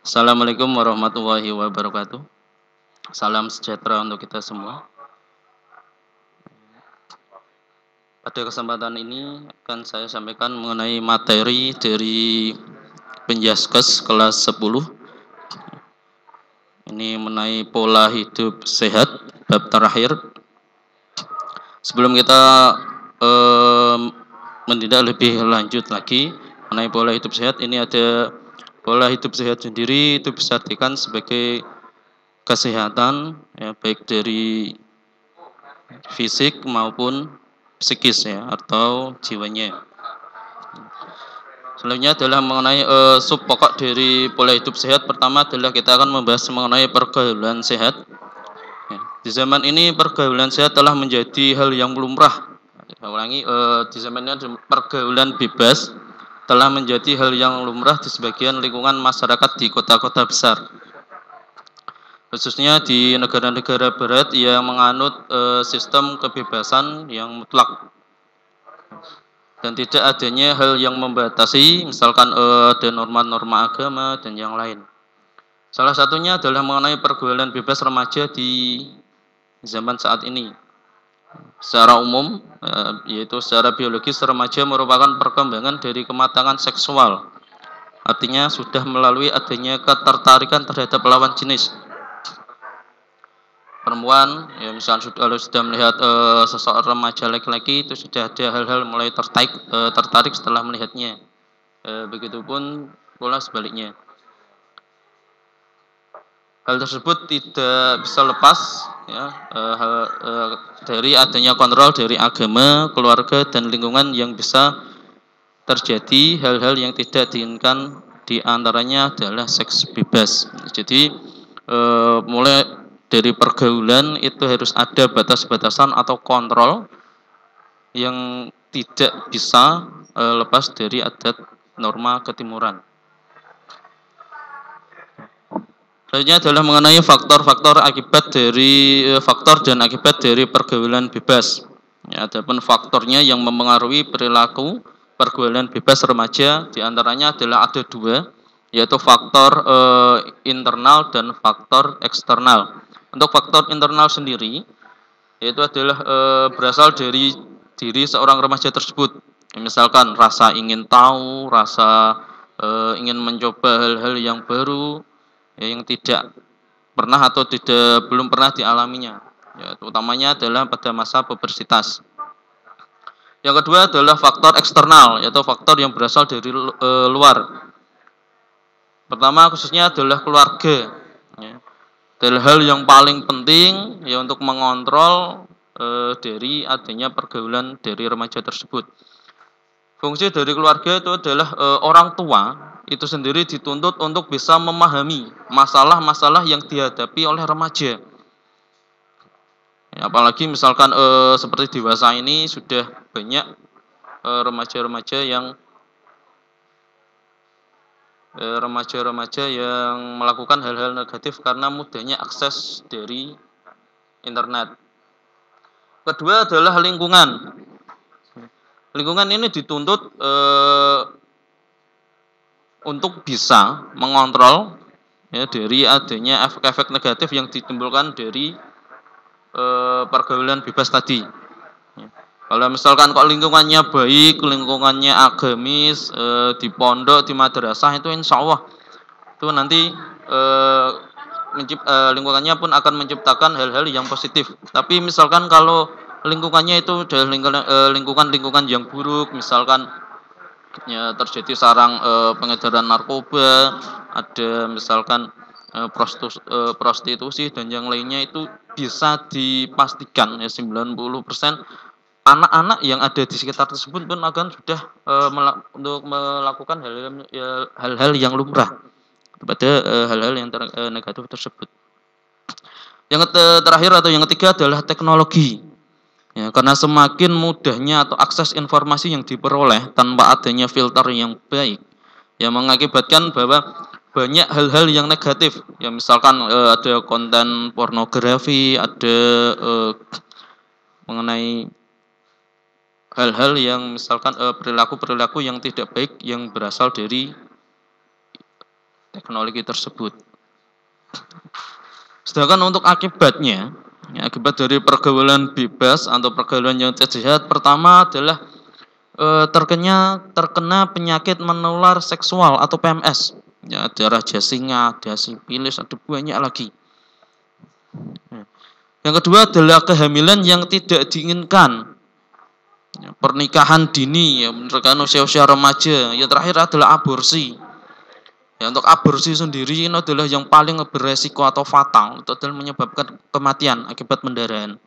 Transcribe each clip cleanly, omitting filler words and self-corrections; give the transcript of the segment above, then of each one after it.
Assalamualaikum warahmatullahi wabarakatuh. Salam sejahtera untuk kita semua. Pada kesempatan ini akan saya sampaikan mengenai materi dari Penjaskes kelas 10. Ini mengenai pola hidup sehat bab terakhir. Sebelum kita mentindak lebih lanjut lagi mengenai pola hidup sehat, ini ada pola hidup sehat sendiri itu bisa artikan sebagai kesehatan ya, baik dari fisik maupun psikis ya atau jiwanya. Selanjutnya adalah mengenai sub pokok dari pola hidup sehat. Pertama adalah kita akan membahas mengenai pergaulan sehat. Ya, di zaman ini pergaulan sehat telah menjadi hal yang lumrah. Saya ulangi, di zaman ini pergaulan bebas telah menjadi hal yang lumrah di sebagian lingkungan masyarakat di kota-kota besar, khususnya di negara-negara barat yang menganut sistem kebebasan yang mutlak dan tidak adanya hal yang membatasi, misalkan ada norma-norma agama dan yang lain. Salah satunya adalah mengenai pergaulan bebas remaja di zaman saat ini. Secara umum, yaitu secara biologis, remaja merupakan perkembangan dari kematangan seksual. Artinya sudah melalui adanya ketertarikan terhadap lawan jenis. Perempuan, ya misalnya kalau sudah melihat seseorang remaja laki-laki, itu sudah ada hal-hal mulai tertarik setelah melihatnya. Begitupun pula sebaliknya. Hal tersebut tidak bisa lepas ya, dari adanya kontrol dari agama, keluarga, dan lingkungan yang bisa terjadi hal-hal yang tidak diinginkan, di antaranya adalah seks bebas. Jadi mulai dari pergaulan itu harus ada batas-batasan atau kontrol yang tidak bisa lepas dari adat norma ketimuran. Selanjutnya adalah mengenai faktor-faktor dan akibat dari pergaulan bebas. Ya, adapun faktornya yang mempengaruhi perilaku pergaulan bebas remaja diantaranya adalah ada dua, yaitu faktor internal dan faktor eksternal. Untuk faktor internal sendiri, yaitu adalah berasal dari diri seorang remaja tersebut. Misalkan rasa ingin tahu, rasa ingin mencoba hal-hal yang baru, ya, yang tidak pernah atau belum pernah dialaminya, ya, utamanya adalah pada masa pubertas. Yang kedua adalah faktor eksternal, yaitu faktor yang berasal dari luar. Pertama khususnya adalah keluarga, ya. Adalah hal yang paling penting ya untuk mengontrol dari adanya pergaulan dari remaja tersebut. Fungsi dari keluarga itu adalah orang tua itu sendiri dituntut untuk bisa memahami masalah-masalah yang dihadapi oleh remaja. Ya, apalagi misalkan seperti dewasa ini sudah banyak remaja-remaja yang melakukan hal-hal negatif karena mudahnya akses dari internet. Kedua adalah lingkungan. Lingkungan ini dituntut untuk bisa mengontrol ya dari adanya efek-efek negatif yang ditimbulkan dari pergaulan bebas tadi. Ya. Kalau misalkan kok lingkungannya baik, lingkungannya agamis, di pondok, di madrasah, itu insya Allah itu nanti lingkungannya pun akan menciptakan hal-hal yang positif. Tapi misalkan kalau lingkungannya itu adalah lingkungan yang buruk, misalkan ya terjadi sarang pengedaran narkoba, ada misalkan prostitusi dan yang lainnya, itu bisa dipastikan ya 90% anak-anak yang ada di sekitar tersebut pun akan sudah untuk melakukan hal-hal yang lumrah pada hal-hal yang negatif tersebut. Yang terakhir atau yang ketiga adalah teknologi. Ya, karena semakin mudahnya atau akses informasi yang diperoleh tanpa adanya filter yang baik, yang mengakibatkan bahwa banyak hal-hal yang negatif. Ya, misalkan ada konten pornografi, ada mengenai hal-hal yang misalkan perilaku-perilaku yang tidak baik yang berasal dari teknologi tersebut. Sedangkan untuk akibatnya, ya, akibat dari pergaulan bebas atau pergaulan yang tidak sehat, pertama adalah terkena penyakit menular seksual atau PMS. Ya, ada raja singa, ada sifilis, ada banyak lagi. Yang kedua adalah kehamilan yang tidak diinginkan. Ya, pernikahan dini, ya, pernikahan usia-usia remaja. Yang terakhir adalah aborsi. Ya, untuk aborsi sendiri ini adalah yang paling beresiko atau fatal. Itu adalah menyebabkan kematian akibat pendarahan.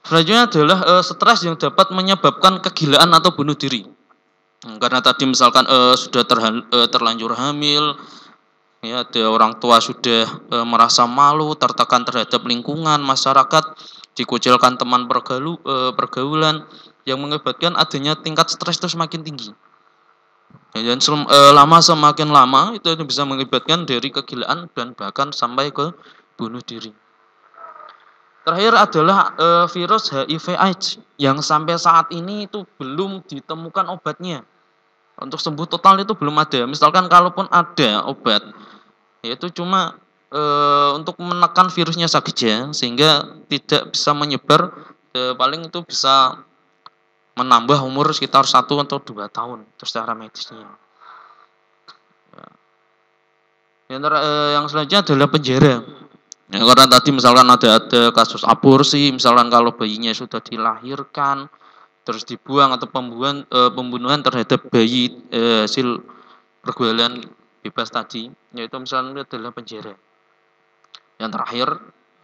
Selanjutnya adalah stres yang dapat menyebabkan kegilaan atau bunuh diri. Karena tadi misalkan sudah terlanjur hamil, ya, ada orang tua sudah merasa malu, tertekan terhadap lingkungan, masyarakat, dikucilkan teman pergaulan, yang mengakibatkan adanya tingkat stres itu semakin tinggi. Dan semakin lama itu bisa mengakibatkan dari kegilaan dan bahkan sampai ke bunuh diri. Terakhir adalah virus HIV/AIDS yang sampai saat ini itu belum ditemukan obatnya. Untuk sembuh total itu belum ada. Misalkan kalaupun ada obat, yaitu cuma untuk menekan virusnya saja sehingga tidak bisa menyebar, paling itu bisa menambah umur sekitar 1 atau 2 tahun itu secara medisnya. Yang selanjutnya adalah penjara. Ya, karena tadi misalkan ada kasus aborsi, misalkan kalau bayinya sudah dilahirkan terus dibuang atau pembunuhan terhadap bayi hasil pergaulan bebas tadi, yaitu misalnya adalah penjara. Yang terakhir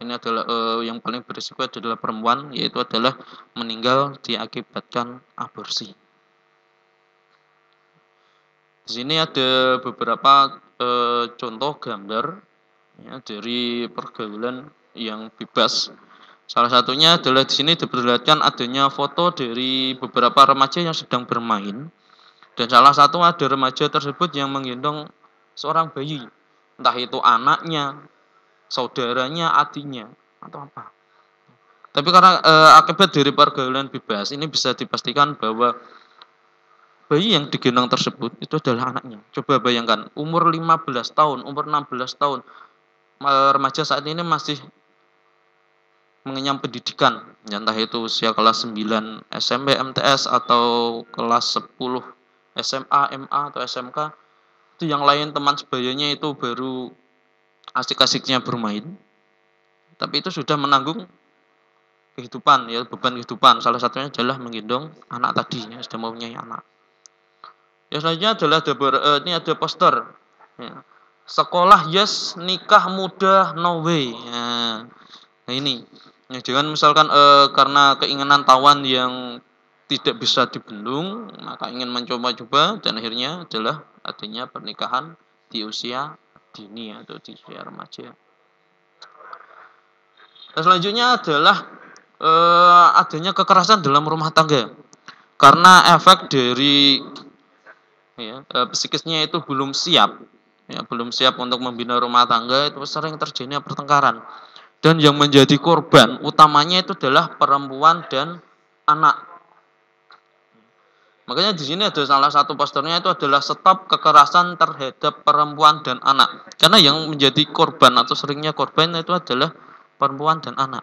ini adalah yang paling berisiko adalah perempuan, yaitu adalah meninggal diakibatkan aborsi. Di sini ada beberapa contoh gambar, ya, dari pergaulan yang bebas. Salah satunya adalah di sini diperlihatkan adanya foto dari beberapa remaja yang sedang bermain, dan salah satu ada remaja tersebut yang menggendong seorang bayi, entah itu anaknya, saudaranya, adiknya, atau apa. Tapi karena akibat dari pergaulan bebas ini bisa dipastikan bahwa bayi yang digendong tersebut itu adalah anaknya. Coba bayangkan, umur 15 tahun, umur 16 tahun, remaja saat ini masih mengenyam pendidikan, entah itu usia kelas 9 SMP MTS atau kelas 10 SMA, MA atau SMK. Itu yang lain teman sebayanya itu baru asik-asiknya bermain, tapi itu sudah menanggung kehidupan, ya, beban kehidupan. Salah satunya adalah menggendong anak tadi yang sudah mempunyai anak. Ya, selanjutnya adalah ini ada poster, ya. Sekolah yes, nikah muda no way. Nah ini, ya, jangan misalkan karena keinginan tawan yang tidak bisa dibendung, maka ingin mencoba-coba dan akhirnya adalah adanya pernikahan di usia dini atau di usia remaja. Dan selanjutnya adalah adanya kekerasan dalam rumah tangga karena efek dari psikisnya itu belum siap, ya, belum siap untuk membina rumah tangga, itu sering terjadinya pertengkaran. Dan yang menjadi korban utamanya itu adalah perempuan dan anak. Makanya di sini ada salah satu posternya itu adalah stop kekerasan terhadap perempuan dan anak. Karena yang menjadi korban atau seringnya korban itu adalah perempuan dan anak.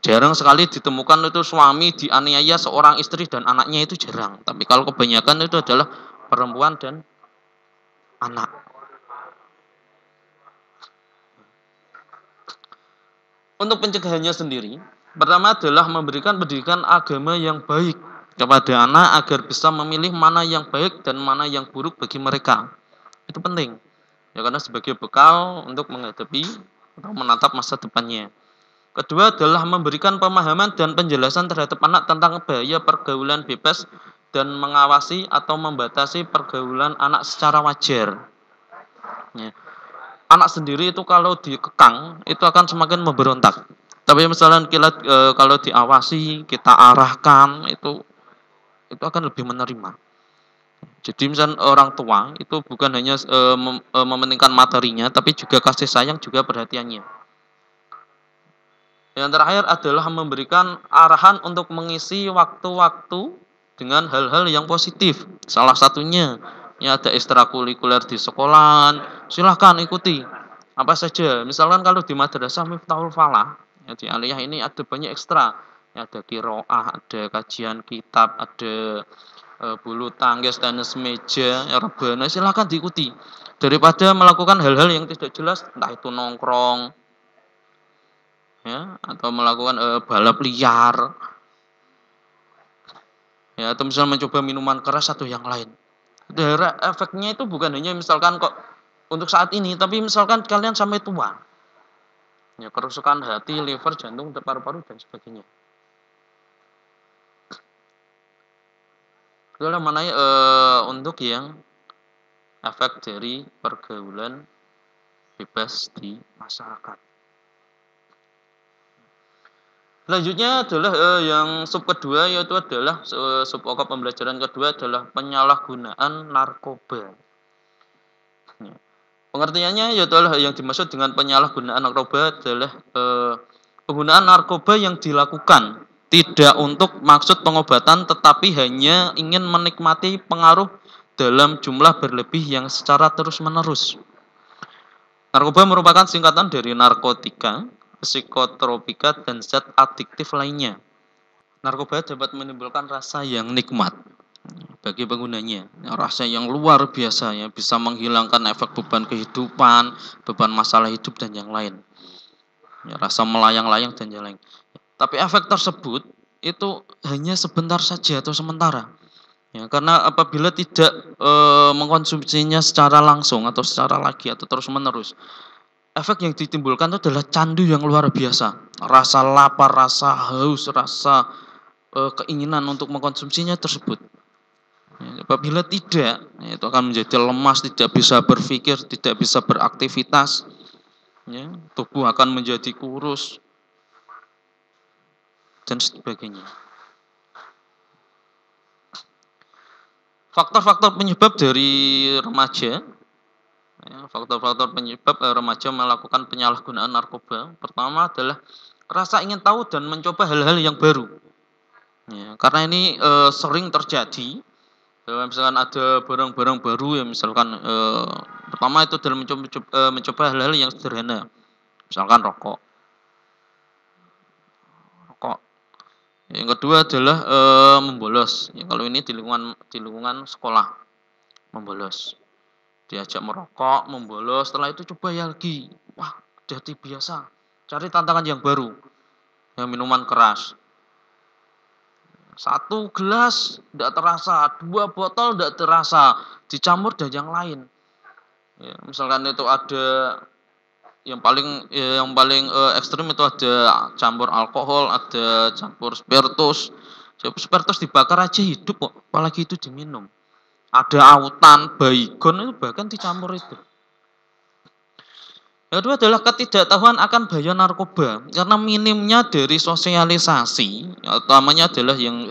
Jarang sekali ditemukan itu suami dianiaya seorang istri dan anaknya, itu jarang. Tapi kalau kebanyakan itu adalah perempuan dan anak. Untuk pencegahannya sendiri, pertama adalah memberikan pendidikan agama yang baik kepada anak agar bisa memilih mana yang baik dan mana yang buruk bagi mereka. Itu penting. Ya, karena sebagai bekal untuk menghadapi atau menatap masa depannya. Kedua adalah memberikan pemahaman dan penjelasan terhadap anak tentang bahaya pergaulan bebas dan mengawasi atau membatasi pergaulan anak secara wajar. Ya. Anak sendiri itu kalau dikekang itu akan semakin memberontak. Tapi misalnya kalau diawasi, kita arahkan, itu akan lebih menerima. Jadi misalnya orang tua itu bukan hanya mementingkan materinya, tapi juga kasih sayang, juga perhatiannya. Yang terakhir adalah memberikan arahan untuk mengisi waktu-waktu dengan hal-hal yang positif. Salah satunya Ya ada ekstrakurikuler di sekolahan, silahkan ikuti. Apa saja. Misalkan kalau di madrasah Miftahul Falah, ya di aliyah ini ada banyak ekstra. Ya, ada kiroah, ada kajian kitab, ada bulu tangkis, tenis meja, ya rebana, silahkan diikuti. Daripada melakukan hal-hal yang tidak jelas, entah itu nongkrong, ya, atau melakukan balap liar, ya, atau misalnya mencoba minuman keras atau yang lain. Daerah efeknya itu bukan hanya misalkan kok untuk saat ini, tapi misalkan kalian sampai tua, ya kerusakan hati, liver, jantung, paru-paru dan sebagainya. Itulah mana untuk yang efek dari pergaulan bebas di masyarakat. Selanjutnya adalah yang sub kedua, yaitu adalah sub pokok pembelajaran kedua adalah penyalahgunaan narkoba. Ya. Pengertiannya yaitu yang dimaksud dengan penyalahgunaan narkoba adalah penggunaan narkoba yang dilakukan tidak untuk maksud pengobatan tetapi hanya ingin menikmati pengaruh dalam jumlah berlebih yang secara terus-menerus. Narkoba merupakan singkatan dari narkotika, psikotropika, dan zat adiktif lainnya. Narkoba dapat menimbulkan rasa yang nikmat bagi penggunanya, rasa yang luar biasa ya, bisa menghilangkan efek beban kehidupan, beban masalah hidup dan yang lain. Ya, rasa melayang-layang dan yang lain. Tapi efek tersebut itu hanya sebentar saja atau sementara. Ya, karena apabila tidak mengkonsumsinya secara langsung atau secara lagi atau terus-menerus, efek yang ditimbulkan itu adalah candu yang luar biasa. Rasa lapar, rasa haus, rasa keinginan untuk mengkonsumsinya tersebut. Ya, apabila tidak, ya, itu akan menjadi lemas, tidak bisa berpikir, tidak bisa beraktivitas. Ya, tubuh akan menjadi kurus dan sebagainya. Faktor-faktor penyebab dari remaja, ya, faktor-faktor penyebab remaja melakukan penyalahgunaan narkoba. Pertama adalah rasa ingin tahu dan mencoba hal-hal yang baru. Ya, karena ini sering terjadi. Misalkan ada barang-barang baru ya, misalkan pertama itu dalam mencoba hal-hal yang sederhana, misalkan rokok. Yang kedua adalah membolos. Ya, kalau ini di lingkungan sekolah, membolos. Diajak merokok, membolos, setelah itu coba ya lagi. Wah, jadi biasa. Cari tantangan yang baru. Ya, minuman keras. 1 gelas tidak terasa, 2 botol tidak terasa, dicampur dan yang lain. Ya, misalkan itu ada yang paling ekstrim itu ada campur alkohol, ada campur spiritus. Spiritus dibakar aja hidup kok, apalagi itu diminum. Ada autan, baygon itu bahkan dicampur itu. Yang kedua adalah ketidaktahuan akan bahaya narkoba karena minimnya dari sosialisasi, utamanya adalah yang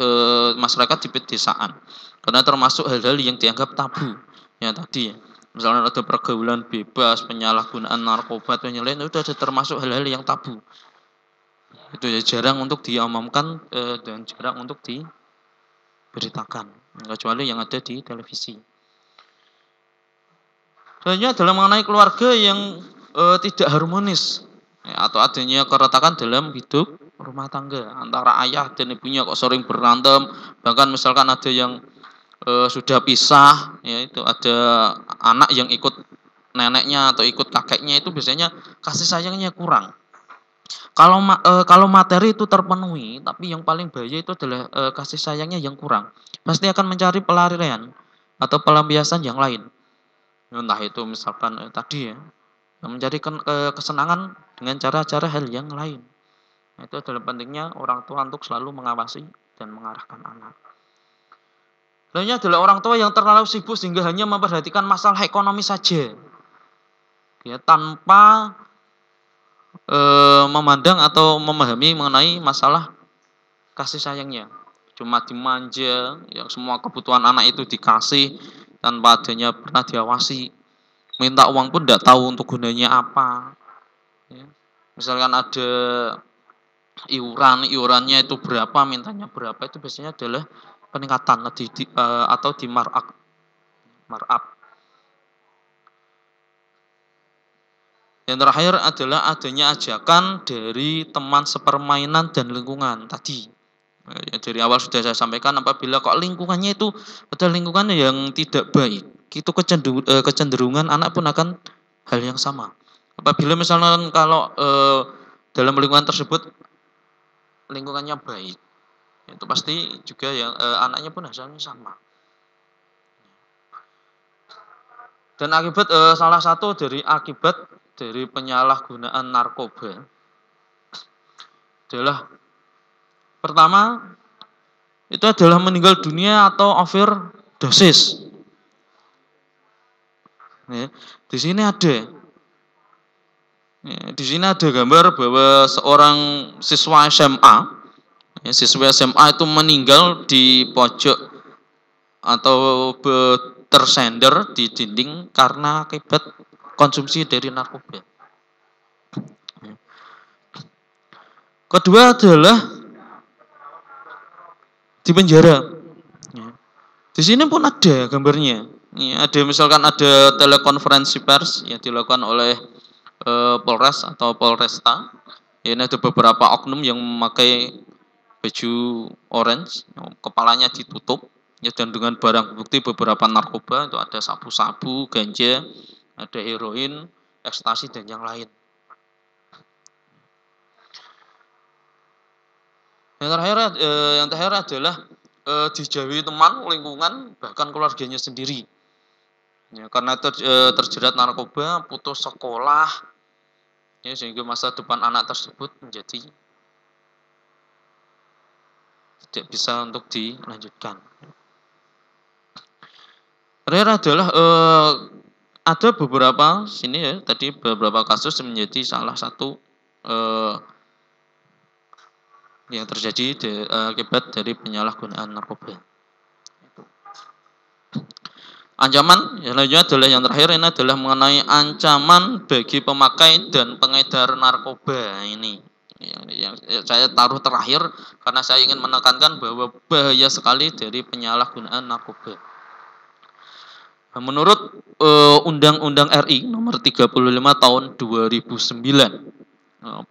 masyarakat di pedesaan. Karena termasuk hal-hal yang dianggap tabu. Ya tadi ya. Misalnya ada pergaulan bebas, penyalahgunaan narkoba dan yang lain itu ada termasuk hal-hal yang tabu. Itu ya jarang untuk diomongkan dan jarang untuk diberitakan, kecuali yang ada di televisi. Selanjutnya adalah mengenai keluarga yang tidak harmonis ya, atau adanya keretakan dalam hidup rumah tangga antara ayah dan ibunya kok sering berantem, bahkan misalkan ada yang sudah pisah, ya itu ada anak yang ikut neneknya atau ikut kakeknya, itu biasanya kasih sayangnya kurang. Kalau materi itu terpenuhi, tapi yang paling bahaya itu adalah kasih sayangnya yang kurang. Pasti akan mencari pelarian atau pelampiasan yang lain. Entah itu misalkan tadi ya, mencari kesenangan dengan cara-cara hal yang lain. Itu adalah pentingnya orang tua untuk selalu mengawasi dan mengarahkan anak. Lainnya adalah orang tua yang terlalu sibuk sehingga hanya memperhatikan masalah ekonomi saja, ya, tanpa memandang atau memahami mengenai masalah kasih sayangnya. Cuma dimanja, yang semua kebutuhan anak itu dikasih tanpa adanya pernah diawasi. Minta uang pun tidak tahu untuk gunanya apa. Ya. Misalkan ada iurannya itu berapa, mintanya berapa, itu biasanya adalah peningkatan atau di markup. mar'ab. Yang terakhir adalah adanya ajakan dari teman sepermainan dan lingkungan tadi. Ya, dari awal sudah saya sampaikan, apabila kok lingkungannya itu adalah lingkungan yang tidak baik, itu kecenderungan anak pun akan hal yang sama. Apabila misalnya kalau dalam lingkungan tersebut lingkungannya baik, itu pasti juga yang anaknya pun hasilnya sama. Dan akibat salah satu dari akibat dari penyalahgunaan narkoba adalah pertama itu adalah meninggal dunia atau overdosis. Ya, di sini ada. Ya, di sini ada gambar bahwa seorang siswa SMA, ya, siswa SMA itu meninggal di pojok atau tersender di dinding karena akibat konsumsi dari narkoba. Ya. Kedua adalah di penjara. Ya. Di sini pun ada gambarnya. Ya, ada misalkan ada telekonferensi pers yang dilakukan oleh Polres atau Polresta. Ya, ini ada beberapa oknum yang memakai baju orange, kepalanya ditutup, ya, dan dengan barang bukti beberapa narkoba, itu ada sabu-sabu, ganja, ada heroin, ekstasi dan yang lain. Yang terakhir adalah dijauhi teman, lingkungan, bahkan keluarganya sendiri. Ya, karena terjerat narkoba, putus sekolah, ya, sehingga masa depan anak tersebut menjadi tidak bisa untuk dilanjutkan. Terakhir adalah ada beberapa sini ya, tadi beberapa kasus menjadi salah satu yang terjadi akibat dari penyalahgunaan narkoba. Ancaman yang lainnya adalah yang terakhir ini adalah mengenai ancaman bagi pemakai dan pengedar narkoba ini. Yang saya taruh terakhir karena saya ingin menekankan bahwa bahaya sekali dari penyalahgunaan narkoba. Menurut Undang-Undang RI nomor 35 tahun 2009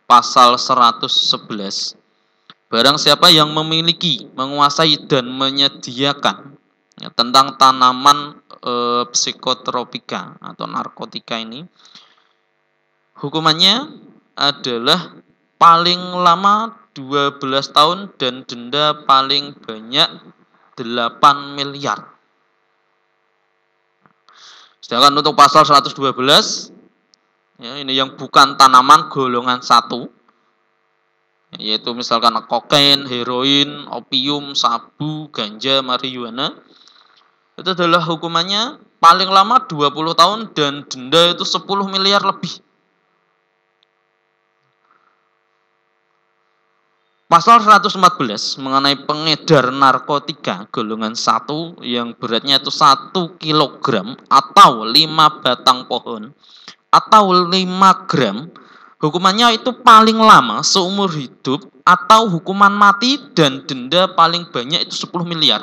pasal 111, barang siapa yang memiliki, menguasai dan menyediakan ya, tentang tanaman psikotropika atau narkotika ini, hukumannya adalah paling lama 12 tahun dan denda paling banyak 8 miliar. Sedangkan untuk pasal 112, ya, ini yang bukan tanaman golongan 1, yaitu misalkan kokain, heroin, opium, sabu, ganja, marijuana, itu adalah hukumannya paling lama 20 tahun dan denda itu 10 miliar lebih. Pasal 114 mengenai pengedar narkotika golongan 1 yang beratnya itu 1 kilogram atau 5 batang pohon atau 5 gram, hukumannya itu paling lama seumur hidup atau hukuman mati dan denda paling banyak itu 10 miliar.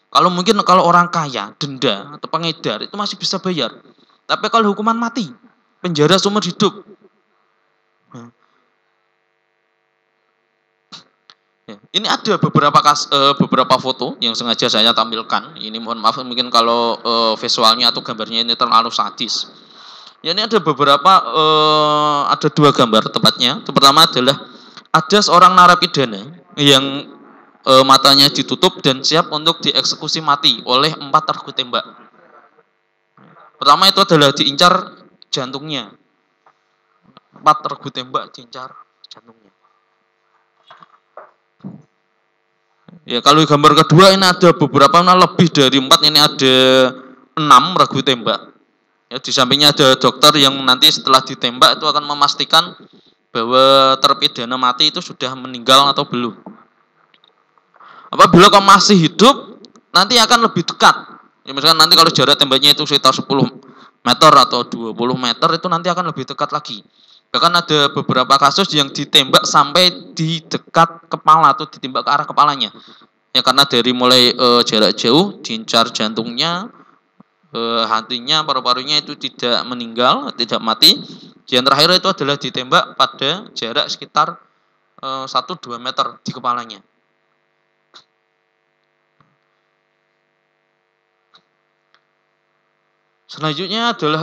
Kalau mungkin kalau orang kaya, denda atau pengedar itu masih bisa bayar. Tapi kalau hukuman mati, penjara seumur hidup. Ya, ini ada beberapa foto yang sengaja saya tampilkan. Ini mohon maaf mungkin kalau visualnya atau gambarnya ini terlalu sadis. Ya, ini ada beberapa, ada 2 gambar tepatnya. Yang pertama adalah ada seorang narapidana yang matanya ditutup dan siap untuk dieksekusi mati oleh 4 regu tembak. Pertama itu adalah diincar jantungnya. 4 regu tembak diincar jantungnya. Ya, kalau gambar kedua ini ada beberapa, lebih dari 4, ini ada 6 regu tembak. Ya, di sampingnya ada dokter yang nanti setelah ditembak itu akan memastikan bahwa terpidana mati itu sudah meninggal atau belum. Apabila kau masih hidup, nanti akan lebih dekat. Ya, misalkan nanti kalau jarak tembaknya itu sekitar 10 meter atau 20 meter, itu nanti akan lebih dekat lagi. Bahkan ada beberapa kasus yang ditembak sampai di dekat kepala atau ditembak ke arah kepalanya. Ya, karena dari mulai jarak jauh, diincar jantungnya, hatinya, paru-parunya itu tidak meninggal, tidak mati. Yang terakhir itu adalah ditembak pada jarak sekitar 1-2 meter di kepalanya. Selanjutnya adalah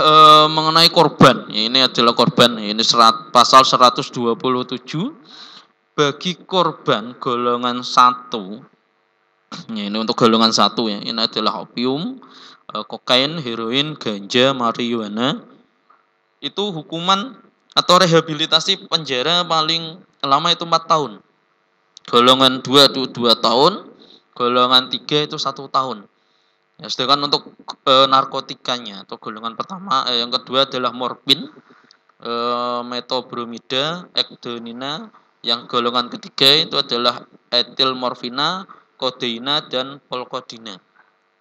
mengenai korban. Ini adalah korban. Ini pasal 127 bagi korban golongan 1. Ya, ini untuk golongan 1 ya. Ini adalah opium, kokain, heroin, ganja, marijuana. Itu hukuman atau rehabilitasi penjara paling lama itu 4 tahun. Golongan 2 itu 2 tahun, golongan 3 itu 1 tahun. Ya, sedangkan untuk narkotikanya atau golongan pertama, yang kedua adalah morfin, metobromida, ekdonina. Yang golongan ketiga itu adalah etil morfina, kodeina, dan polkodina.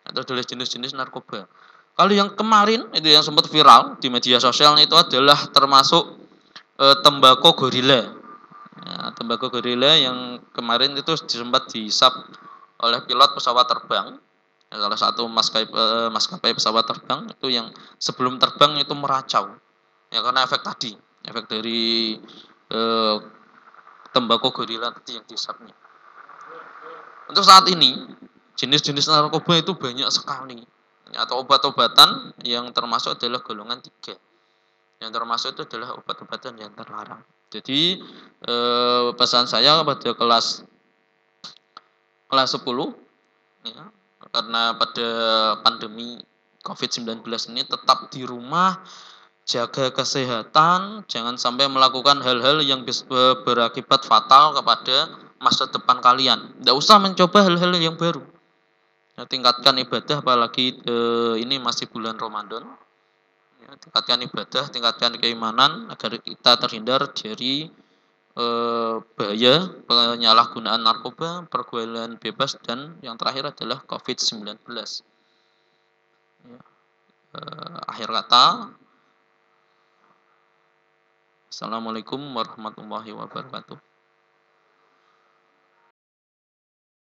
Itu adalah jenis-jenis narkoba. Kalau yang kemarin itu yang sempat viral di media sosial itu adalah termasuk tembakau gorila. Ya, tembakau gorila yang kemarin itu sempat dihisap oleh pilot pesawat terbang. Ya, salah satu maskapai pesawat terbang itu yang sebelum terbang itu meracau. Ya karena efek tadi, efek dari eh, tembakau gorila tadi yang dihisapnya. Untuk saat ini jenis-jenis narkoba itu banyak sekali. Atau obat-obatan yang termasuk adalah golongan 3. Yang termasuk itu adalah obat-obatan yang terlarang. Jadi pesan saya pada kelas 10 ya, karena pada pandemi COVID-19 ini tetap di rumah, jaga kesehatan, jangan sampai melakukan hal-hal yang berakibat fatal kepada masa depan kalian. Tidak usah mencoba hal-hal yang baru. Ya, tingkatkan ibadah, apalagi ini masih bulan Ramadan. Ya, tingkatkan ibadah, tingkatkan keimanan agar kita terhindar dari bahaya penyalahgunaan narkoba, pergaulan bebas, dan yang terakhir adalah COVID-19. Ya, akhir kata, Assalamualaikum warahmatullahi wabarakatuh.